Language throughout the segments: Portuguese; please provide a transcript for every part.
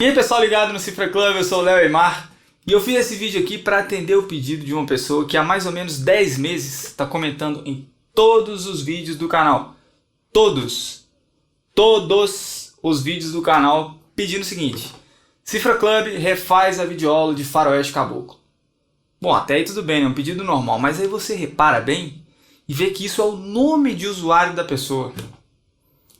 E aí pessoal ligado no Cifra Club, eu sou o Léo Aymar e eu fiz esse vídeo aqui para atender o pedido de uma pessoa que há mais ou menos 10 meses está comentando em todos os vídeos do canal. Todos os vídeos do canal pedindo o seguinte: Cifra Club refaz a videoaula de Faroeste Caboclo. Bom, até aí tudo bem, é um pedido normal, mas aí você repara bem e vê que isso é o nome de usuário da pessoa.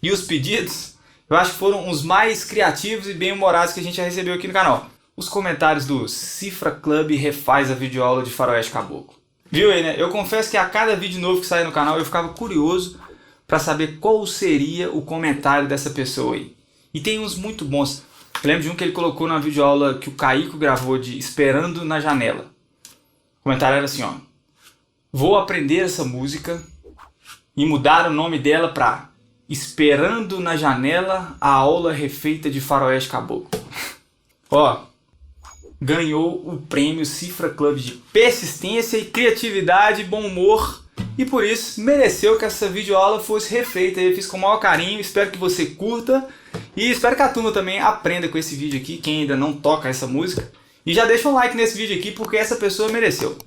E os pedidos, eu acho que foram os mais criativos e bem-humorados que a gente já recebeu aqui no canal. Os comentários do Cifra Club refaz a videoaula de Faroeste Caboclo. Viu aí, né? Eu confesso que a cada vídeo novo que saía no canal eu ficava curioso para saber qual seria o comentário dessa pessoa aí. E tem uns muito bons. Eu lembro de um que ele colocou na videoaula que o Caico gravou de Esperando na Janela. O comentário era assim, ó: vou aprender essa música e mudar o nome dela para Esperando na Janela, a aula refeita de Faroeste Caboclo. Ó, ganhou o prêmio Cifra Club de persistência e criatividade e bom humor. E por isso mereceu que essa videoaula fosse refeita. Eu fiz com o maior carinho, espero que você curta. E espero que a turma também aprenda com esse vídeo aqui, quem ainda não toca essa música. E já deixa um like nesse vídeo aqui, porque essa pessoa mereceu.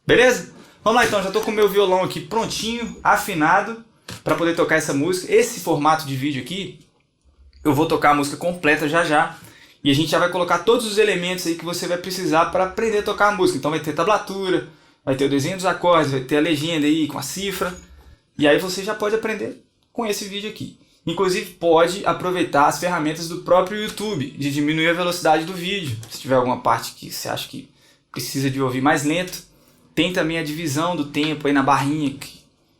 Beleza? Vamos lá então, já estou com o meu violão aqui prontinho, afinado, para poder tocar essa música. Esse formato de vídeo aqui, eu vou tocar a música completa já já. E a gente já vai colocar todos os elementos aí que você vai precisar para aprender a tocar a música. Então vai ter tablatura, vai ter o desenho dos acordes, vai ter a legenda aí com a cifra. E aí você já pode aprender com esse vídeo aqui. Inclusive pode aproveitar as ferramentas do próprio YouTube, de diminuir a velocidade do vídeo. Se tiver alguma parte que você acha que precisa de ouvir mais lento, tem também a divisão do tempo aí na barrinha, que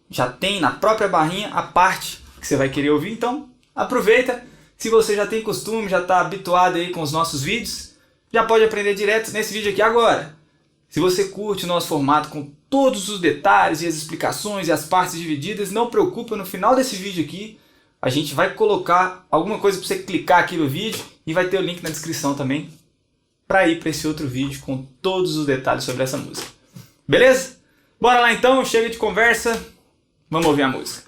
já tem na própria barrinha a parte que você vai querer ouvir. Então aproveita, se você já tem costume, já está habituado aí com os nossos vídeos, já pode aprender direto nesse vídeo aqui agora. Se você curte o nosso formato com todos os detalhes e as explicações e as partes divididas, não preocupa, no final desse vídeo aqui a gente vai colocar alguma coisa para você clicar aqui no vídeo e vai ter o link na descrição também para ir para esse outro vídeo com todos os detalhes sobre essa música. Beleza? Bora lá então, chega de conversa, vamos ouvir a música.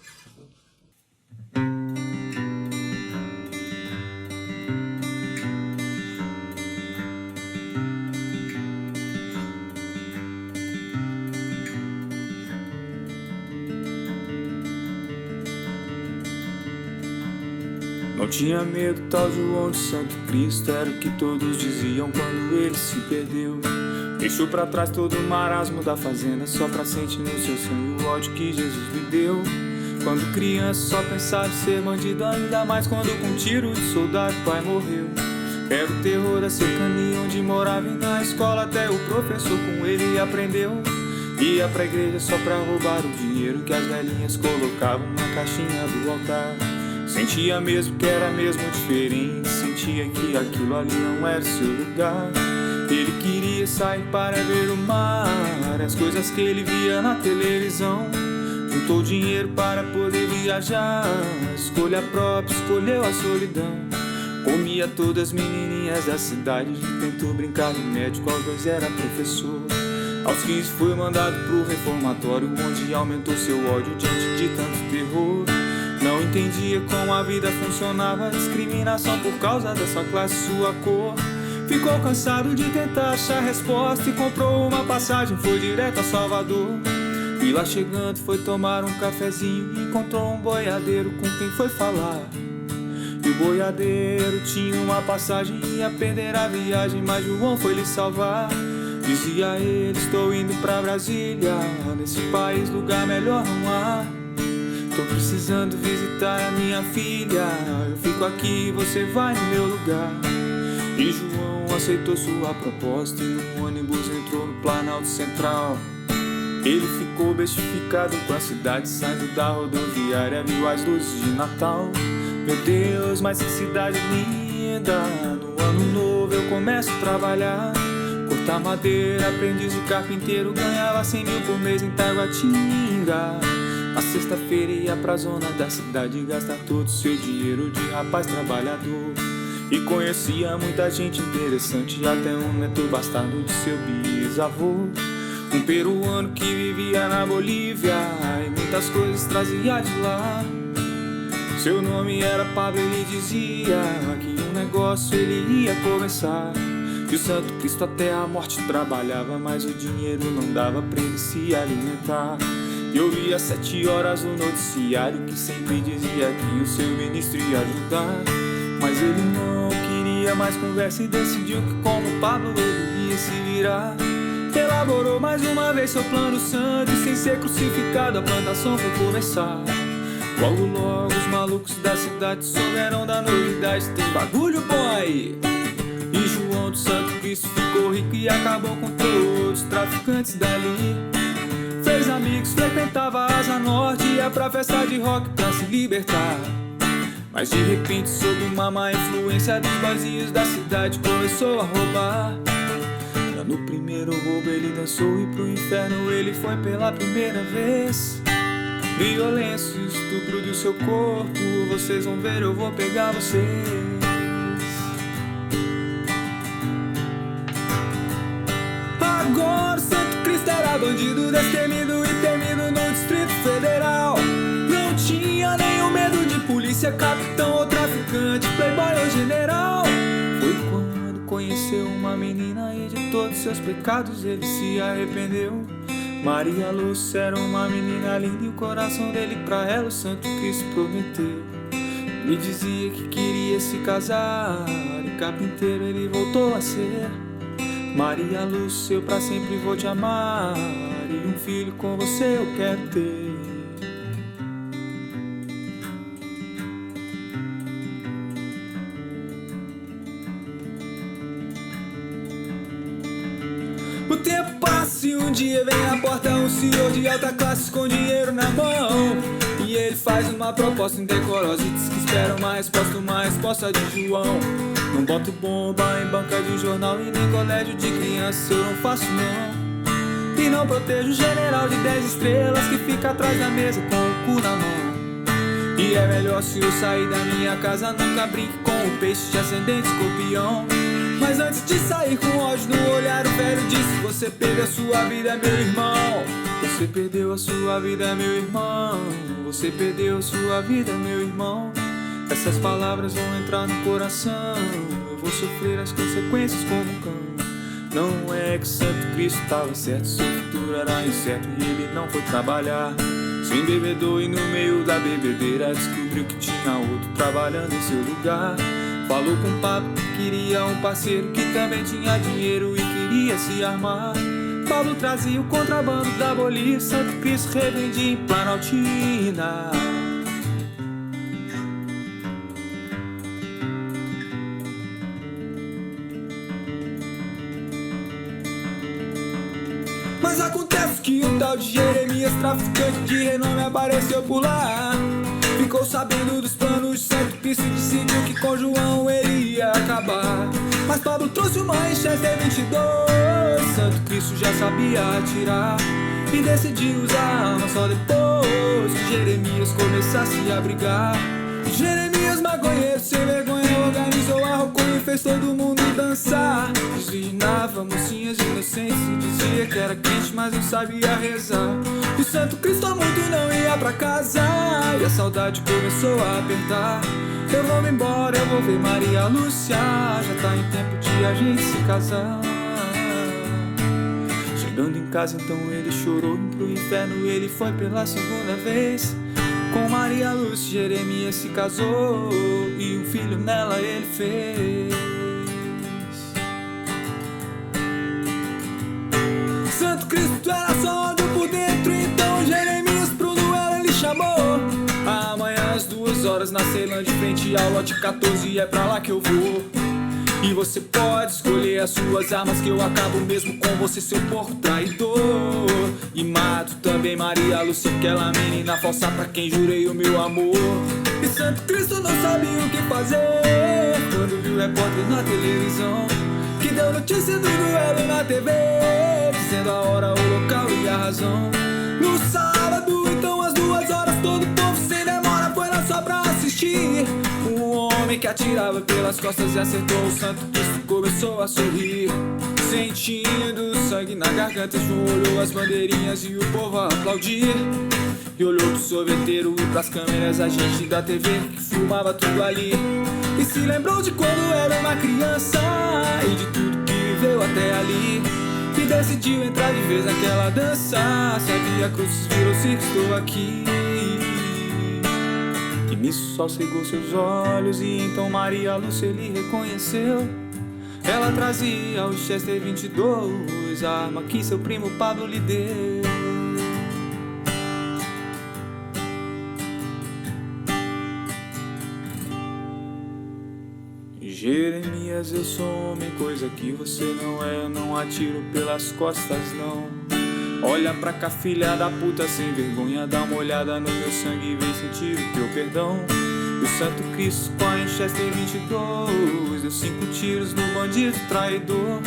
Não tinha medo, tal João de Santo Cristo, era o que todos diziam quando ele se perdeu. Deixou pra trás todo o marasmo da fazenda, só pra sentir no seu sangue o ódio que Jesus lhe deu. Quando criança só pensava em ser bandido, ainda mais quando com tiro de soldado o pai morreu. Era o terror da cercania onde morava, e na escola até o professor com ele aprendeu. Ia pra igreja só pra roubar o dinheiro que as velhinhas colocavam na caixinha do altar. Sentia mesmo que era mesmo diferente, sentia que aquilo ali não era seu lugar. Ele queria sair para ver o mar, as coisas que ele via na televisão. Juntou dinheiro para poder viajar, escolha própria, escolheu a solidão. Comia todas as menininhas da cidade, tentou brincar de médico, aos 2 era professor. Aos 15 foi mandado pro reformatório, onde aumentou seu ódio diante de tanto terror. Não entendia como a vida funcionava, discriminação por causa da sua classe, sua cor. Ficou cansado de tentar achar resposta e comprou uma passagem, foi direto a Salvador. E lá chegando foi tomar um cafezinho e encontrou um boiadeiro com quem foi falar. E o boiadeiro tinha uma passagem e ia perder a viagem, mas João foi lhe salvar. Dizia ele: estou indo pra Brasília, nesse país lugar melhor não há. Tô precisando visitar a minha filha, eu fico aqui, você vai no meu lugar. E João aceitou sua proposta e no ônibus entrou no Planalto Central. Ele ficou bestificado com a cidade, saindo da rodoviária, viu as luzes de Natal. Meu Deus, mas que cidade linda, no ano novo eu começo a trabalhar. Cortar madeira, aprendiz de carpinteiro, ganhava 100 mil por mês em Taguatinga. Na sexta-feira ia pra zona da cidade gastar todo o seu dinheiro de rapaz trabalhador. E conhecia muita gente interessante, até um neto bastardo de seu bisavô. Um peruano que vivia na Bolívia e muitas coisas trazia de lá. Seu nome era Pablo, ele dizia que um negócio ele ia começar. E o Santo Cristo até a morte trabalhava, mas o dinheiro não dava pra ele se alimentar. E eu vi às 7 horas o noticiário que sempre dizia que o seu ministro ia ajudar. Mas ele não queria mais conversa e decidiu que como Pablo ele ia se virar. Elaborou mais uma vez seu plano santo e sem ser crucificado a plantação foi começar. Logo os malucos da cidade souberam da novidade, tem bagulho bom aí. E João do Santo Cristo ficou rico e acabou com todos os traficantes dali. Fez amigos, frequentava a Asa Norte, ia pra festa de rock pra se libertar. Mas de repente, sob uma má influência dos boizinhos da cidade, começou a roubar. Já no primeiro roubo ele dançou e pro inferno ele foi pela primeira vez. Violência e estupro do seu corpo, vocês vão ver, eu vou pegar vocês. Agora o Santo Cristo era bandido, destemido e temido no Distrito Federal. Não tinha nenhum medo de polícia, capitão ou traficante, playboy ou general. Foi quando conheceu uma menina e de todos seus pecados ele se arrependeu. Maria Lúcia era uma menina linda e o coração dele pra ela o Santo Cristo prometeu. Me dizia que queria se casar e carpinteiro ele voltou a ser. Maria Lúcia, eu pra sempre vou te amar e um filho com você eu quero ter. O tempo passa e um dia vem à porta um senhor de alta classe com dinheiro na mão. E ele faz uma proposta indecorosa e diz que espera uma resposta de João. Não boto bomba em banca de jornal e nem colégio de criança, eu não faço não. E não protejo o general de 10 estrelas que fica atrás da mesa com o cu na mão. E é melhor se eu sair da minha casa, nunca brinque com o peixe de ascendente escorpião. Mas antes de sair com ódio no olhar, o velho disse: você perdeu a sua vida, meu irmão. Você perdeu a sua vida, meu irmão. Você perdeu a sua vida, meu irmão. Essas palavras vão entrar no coração. Eu vou sofrer as consequências como um cão. Não é que o Santo Cristo estava certo, seu futuro era incerto e ele não foi trabalhar. Se embebedou e no meio da bebedeira descobriu que tinha outro trabalhando em seu lugar. Falou com o Pablo que queria um parceiro que também tinha dinheiro e queria se armar. Pablo trazia o contrabando da Bolívia, Santo Cristo revendia em Planaltina. Mas acontece que um tal de Jeremias, traficante de renome, apareceu por lá. Ficou sabendo dos planos de Santo Cristo e decidiu que com João ele ia acabar. Mas Pablo trouxe uma Winchester 22, Santo Cristo já sabia atirar e decidiu usar a arma só depois que Jeremias começasse a brigar. Jeremias, maconheiro sem vergonha, organizou a rocunha e fez todo mundo dançar. Desvirginava mocinhas inocentes e dizia que era quente, mas não sabia rezar. O Santo Cristo há muito não ia pra casa e a saudade começou a apertar. Eu vou me embora, eu vou ver Maria Lúcia, já tá em tempo de a gente se casar. Chegando em casa então ele chorou e pro inferno ele foi pela segunda vez. Com Maria Lúcia, Jeremias se casou e um filho nela ele fez. Santo Cristo era só ódio por dentro, então Jeremias pro duelo ele chamou. Amanhã às 2 horas na Ceilândia, de frente ao lote 14, é pra lá que eu vou. E você pode escolher as suas armas, que eu acabo mesmo com você, seu porco traidor. E mato também Maria Lúcia, aquela menina falsa pra quem jurei o meu amor. E Santo Cristo não sabia o que fazer quando viu o repórter na televisão que deu notícia do duelo na TV, dizendo a hora, o local e a razão. No sábado, então às 2 horas, todo o povo sem demora foi lá só pra assistir. Um homem que atirava pelas costas e acertou o Santo Cristo começou a sorrir. Sentindo sangue na garganta, João olhou as bandeirinhas e o povo a aplaudir. E olhou pro sorveteiro e pras câmeras, a gente da TV que filmava tudo ali. E se lembrou de quando era uma criança e de tudo que viveu até ali, e decidiu entrar de vez naquela dança. Sabe, a cruz virou circo, estou aqui. E nisso o sol cegou seus olhos, e então Maria Lúcia ele reconheceu. Ela trazia o Chester 22, a arma que seu primo Pablo lhe deu. Jeremias, eu sou homem, coisa que você não é. Eu não atiro pelas costas, não. Olha pra cá, filha da puta sem vergonha, dá uma olhada no meu sangue e vem sentir o teu perdão. E o Santo Cristo com a Winchester 22 deu 5 tiros no bandido traidor.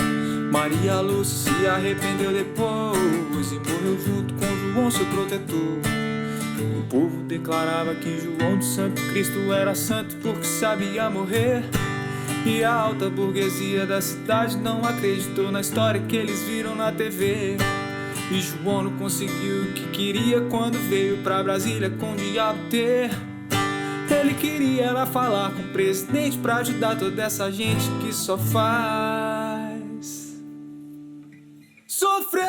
Maria Lúcia se arrependeu depois e morreu junto com João, seu protetor. O povo declarava que João de Santo Cristo era santo porque sabia morrer. E a alta burguesia da cidade não acreditou na história que eles viram na TV. E João não conseguiu o que queria quando veio pra Brasília com o diabo ter. Ele queria era falar com o presidente pra ajudar toda essa gente que só faz sofrer.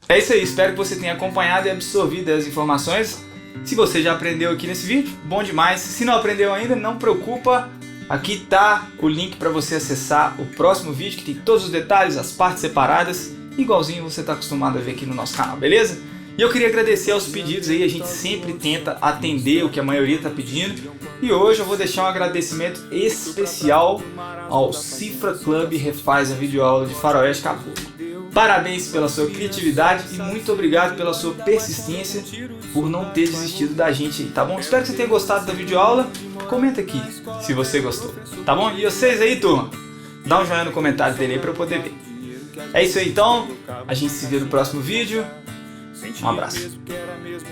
É isso aí, espero que você tenha acompanhado e absorvido as informações. Se você já aprendeu aqui nesse vídeo, bom demais. Se não aprendeu ainda, não preocupa. Aqui tá o link para você acessar o próximo vídeo, que tem todos os detalhes, as partes separadas, igualzinho você está acostumado a ver aqui no nosso canal, beleza? E eu queria agradecer aos pedidos aí, a gente sempre tenta atender o que a maioria está pedindo. E hoje eu vou deixar um agradecimento especial ao Cifra Club Refaz a videoaula de Faroeste Caboclo. Parabéns pela sua criatividade e muito obrigado pela sua persistência por não ter desistido da gente aí, tá bom? Espero que você tenha gostado da videoaula. Comenta aqui se você gostou, tá bom? E vocês aí, turma, dá um joinha no comentário dele aí pra eu poder ver. É isso aí então, a gente se vê no próximo vídeo. Um abraço.